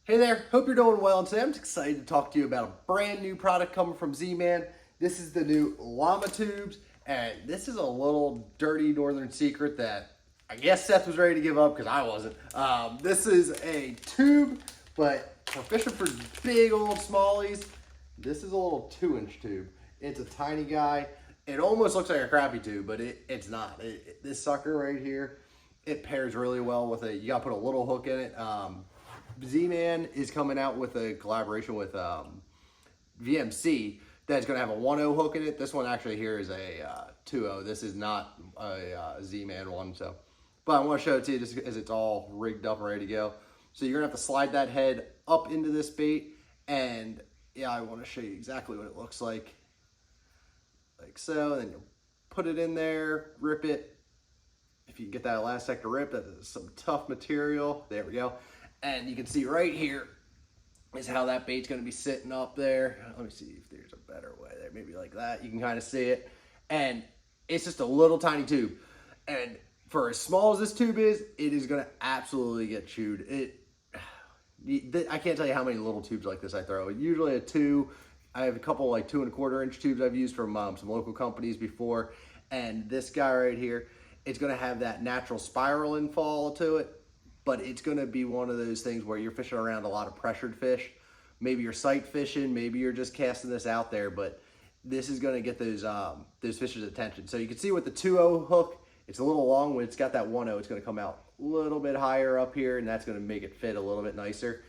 Hey there, hope you're doing well, and today I'm excited to talk to you about a brand new product coming from Z-Man. This is the new Llama TubeZ, and this is a little dirty northern secret that I guess Seth was ready to give up because I wasn't. This is a tube, but for fishing for big old smallies, this is a little 2-inch tube. It's a tiny guy. It almost looks like a crappie tube, but it's not. This sucker right here, it pairs really well with you gotta put a little hook in it. Z-Man is coming out with a collaboration with VMC that's going to have a 1.0 hook in it. This one actually here is a 2.0. This is not a Z-Man one. But I want to show it to you just as it's all rigged up and ready to go. So you're going to have to slide that head up into this bait. And yeah, I want to show you exactly what it looks like so. Then you put it in there, rip it. If you can get that elastic to rip, that is some tough material. There we go. And you can see right here is how that bait's going to be sitting up there. Let me see if there's a better way there. Maybe like that. You can kind of see it. And it's just a little tiny tube. And for as small as this tube is, it is going to absolutely get chewed. I can't tell you how many little tubes like this I throw. Usually a 2. I have a couple like 2.25 inch tubes I've used from some local companies before. And this guy right here, it's going to have that natural spiral and fall to it. But it's going to be one of those things where you're fishing around a lot of pressured fish. Maybe you're sight fishing, maybe you're just casting this out there, but this is going to get those fishers' attention. So you can see with the 2.0 hook, it's a little long. When it's got that 1.0, it's going to come out a little bit higher up here, and that's going to make it fit a little bit nicer.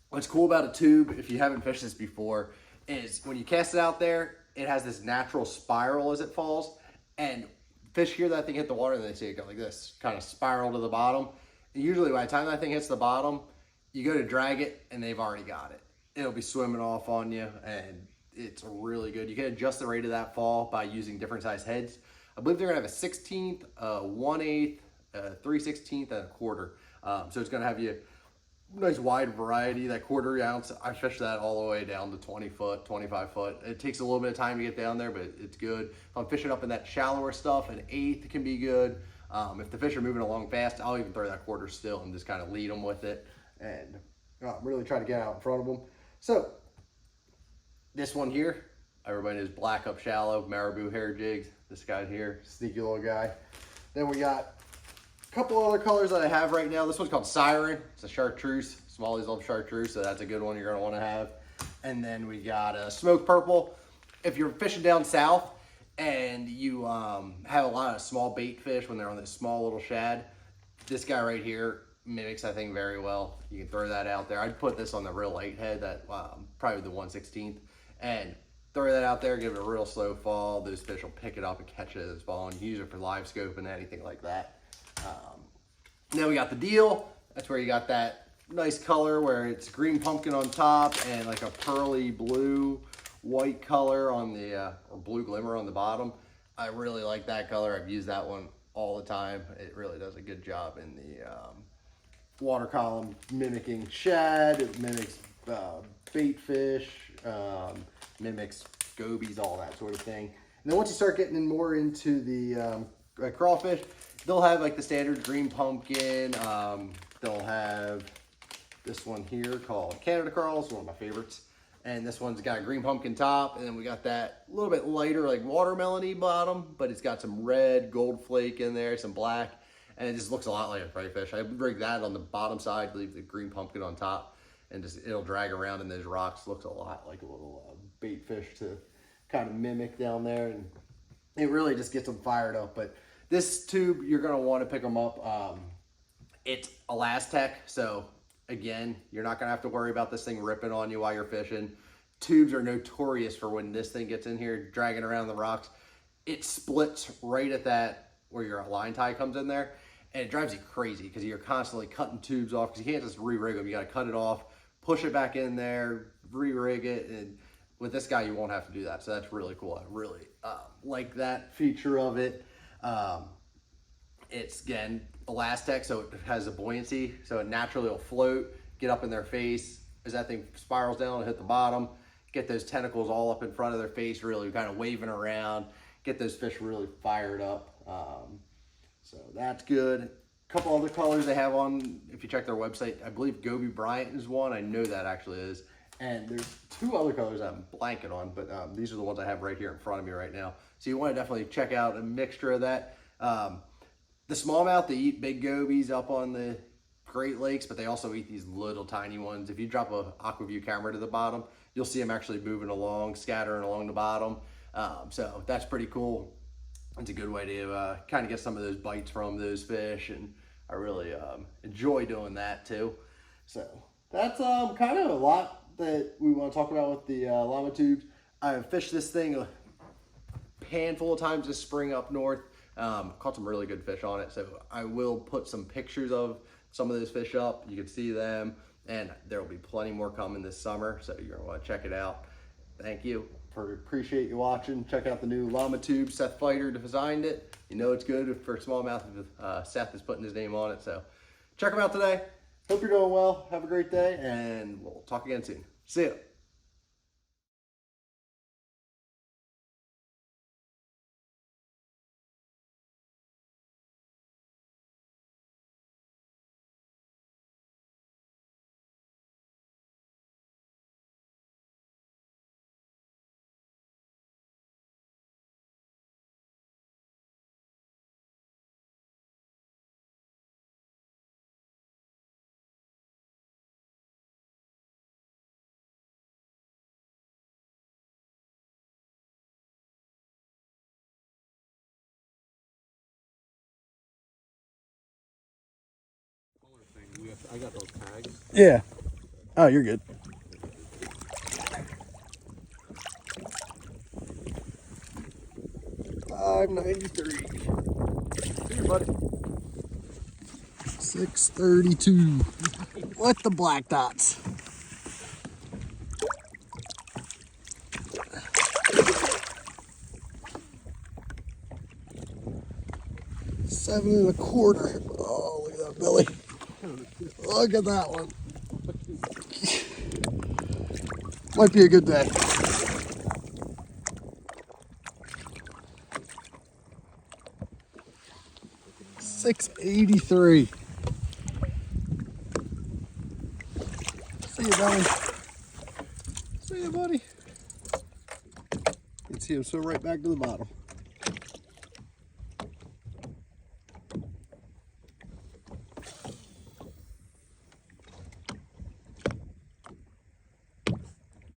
What's cool about a tube, if you haven't fished this before, is when you cast it out there, it has this natural spiral as it falls, and fish hear that thing hit the water and they see it go like this, kind of spiral to the bottom. And usually by the time that thing hits the bottom, you go to drag it and they've already got it. It'll be swimming off on you, and it's really good. You can adjust the rate of that fall by using different size heads. I believe they're gonna have a 16th, 1/8, 3/16, and a quarter. So it's gonna have you nice wide variety. That 1/4 ounce, I fish that all the way down to 20 foot, 25 foot. It takes a little bit of time to get down there, but it's good. If I'm fishing up in that shallower stuff, an 1/8 can be good. If the fish are moving along fast, I'll even throw that 1/4 still and just kind of lead them with it and really try to get out in front of them. So this one here, everybody knows black up shallow, marabou hair jigs. This guy here, sneaky little guy. Then we got couple other colors that I have right now. This one's called Siren. It's a chartreuse. Smallies love chartreuse, so that's a good one you're going to want to have. And then we got a smoke purple. If you're fishing down south and you have a lot of small bait fish when they're on this small little shad, this guy right here mimics that thing very well. You can throw that out there. I'd put this on the real light head, that probably the 1/16, and throw that out there, give it a real slow fall. Those fish will pick it up and catch it as it's falling. Use it for live scope and anything like that. Then we got the deal. That's where you got that nice color where it's green pumpkin on top and like a pearly blue white color on the or blue glimmer on the bottom. I really like that color. I've used that one all the time. It really does a good job in the water column, mimicking shad. It mimics bait fish, mimics gobies, all that sort of thing. And then once you start getting more into the crawfish, they'll have like the standard green pumpkin. They'll have this one here called Canada Crawls, one of my favorites. And this one's got a green pumpkin top, and then we got that little bit lighter like watermelon-y bottom, but it's got some red gold flake in there, some black, and it just looks a lot like a fry fish. I rig that on the bottom side, leave the green pumpkin on top, and just it'll drag around in those rocks. Looks a lot like a little bait fish to kind of mimic down there, and it really just gets them fired up. But this tube, you're going to want to pick them up. It's Elastec, so again, you're not going to have to worry about this thing ripping on you while you're fishing. Tubes are notorious for when this thing gets in here, dragging around the rocks. It splits right at that where your line tie comes in there, and it drives you crazy because you're constantly cutting tubes off because you can't just re-rig them. You got to cut it off, push it back in there, re-rig it, and with this guy, you won't have to do that. So that's really cool. I really like that feature of it. It's, again, Elastec, so it has a buoyancy, so it naturally will float, get up in their face as that thing spirals down and hit the bottom, get those tentacles all up in front of their face, really kind of waving around, get those fish really fired up. So that's good. couple other colors they have on, if you check their website, I believe Gobi Bryant is one. I know that actually is. And there's two other colors I'm blanking on, but these are the ones I have right here in front of me right now. So you want to definitely check out a mixture of that. The smallmouth, they eat big gobies up on the Great Lakes, but they also eat these little tiny ones. If you drop a AquaView camera to the bottom, you'll see them actually moving along, scattering along the bottom. So that's pretty cool. It's a good way to kind of get some of those bites from those fish, and I really enjoy doing that too. So that's kind of a lot that we want to talk about with the Llama tubes. I've fished this thing a handful of times this spring up north. Caught some really good fish on it, so I will put some pictures of some of those fish up. You can see them, and there will be plenty more coming this summer, so you're gonna want to check it out. Thank you. Appreciate you watching. Check out the new Llama TubeZ. Seth Feider designed it. You know it's good for smallmouth if Seth is putting his name on it. So check them out today. Hope you're doing well. Have a great day, and we'll talk again soon. See ya. I got those tags. Yeah. Oh, you're good. 593. Here, buddy. 632. With the black dots. Seven and a quarter. Oh, look at that belly. Look at that one. Might be a good day. $6.83. See you, buddy. See you, buddy. You can see him swim right back to the bottom.